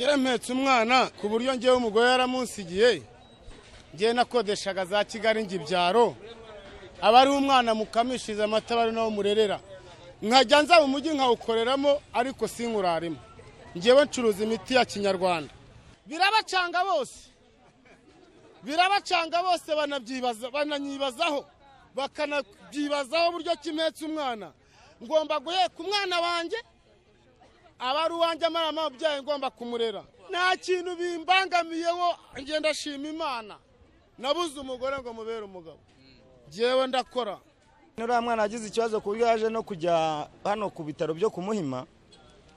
ngiye mpetse umwana ku buryo ngiye umugore yaramunsigiye ngiye nakodeshaga za Kigali ngibyaro abari umwana mukamishiza amata bari no murerera nkajya nza mu mujyi nkawukoreramo ariko sinkurarimo ngiyewe ncuruza imiti ya kinyarwanda birabacanga bose bananyibazaho bakanabyibazaho buryo kimetse umwana ngomba guheka umwana wanjye abari uwanjye amarama byaye ngomba kumurera nta kintu bimbangamiyeho ngenda shima Imana nabuze umugore ngo mubere umugabo jewe ndakora nura mwana agize ikibazo ku yaje no kujya hano ku bitaro byo kumuhima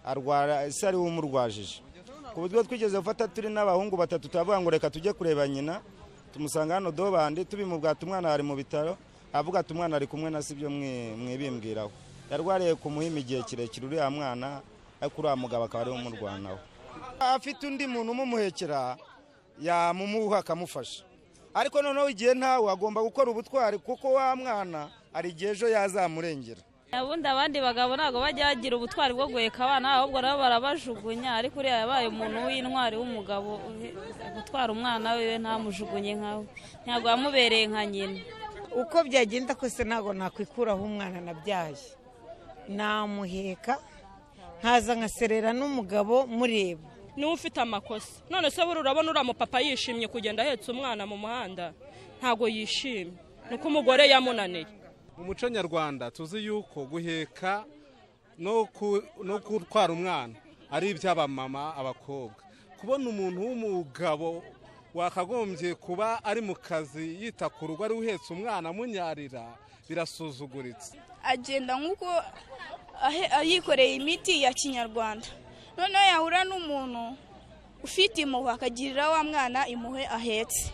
arwara isari w'umurwajije ku buryo twigeze gufata turi n'abahungu batatu tavuga ngo reka tujye kureba nyina tumusanga hano dobande tubimubwata umwana ari mu bitaro avuga ati umwana ari kumwe na sibyo mwibimbwiraho yarwariye kumuhima igihe kirekire uri mwana kuri mugabo akaba ari umurwanaho afite undi muntu umumuhekera yamumuha akamufasha ariko noneho igihe ntawe agomba gukora ubutwari kuko wa mwana ari gejo yazamurengera ubundi abandi bagabo ntago bajya bagira ubutwari bwo guheka abana ahubwo nabo barabajugunya ariko uriya yabaye umuntu w'intwari w'umugabo gutwara umwana we ntamujugunye nkawe ntago yamubereye nka nyina uko byagenda kose ntago nakwikuraho umwana nabyaye namuheka nkaza nkaserera n'umugabo mureba niwe ufite amakosa none se buri urabona uriya mupapa yishimye kugenda ahetse umwana mu muhanda ntago yishimye nuko umugore yamunaniye. Mu muco nyarwanda tuzi yuko guheka no gutwara umwana ari iby'abamama abakobwa. Kubona umuntu w'umugabo wakagombye kuba ari mu kazi yita ku rugo ari uhetse umwana munyarira birasuzuguritse. Agenda nkuko ayikoreye imiti ya kinyarwanda. None yahura n'umuntu ufite impuhwe akagirira wa mwana impuhwe ahetse.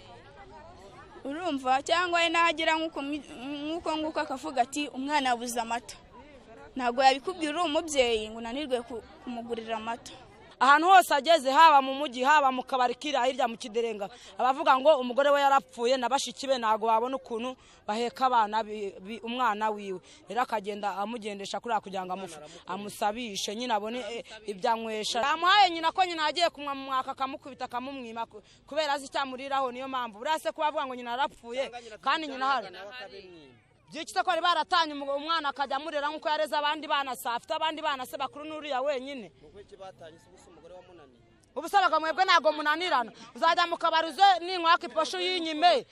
Urumva cyangwa nagira nkuko akavuga ati umwana abuze amata. Ntago yabikubwira umubyeyi ngo nanirwe kumugurira amata. Ahantu hose ageze haba mu mujyi haba mu kabari kira hirya mu Kiderenga abavuga ngo umugore we yarapfuye nabashiki be nago babona ukuntu baheka abana umwana wiwe era akagenda amugendesha kuri kugira ngo amusabishe nyina abone ibyanywesha amuhaye nyina ko nyina agiye kumwa mu mwaka kamukubita kamumwima kubera azi cyamuriraho niyo mpamvu burase kubavuga ngo nyina yarapfuye kandi nyina hari byikita ko baratanye umwana akajya murera nkuko yareze abandi bana safite abandi bana se bakuru n'uriya wenyine ubusabaga mwebwe nago munanirana uzajya mu kabaruze n'inkwaka iposho y'inyime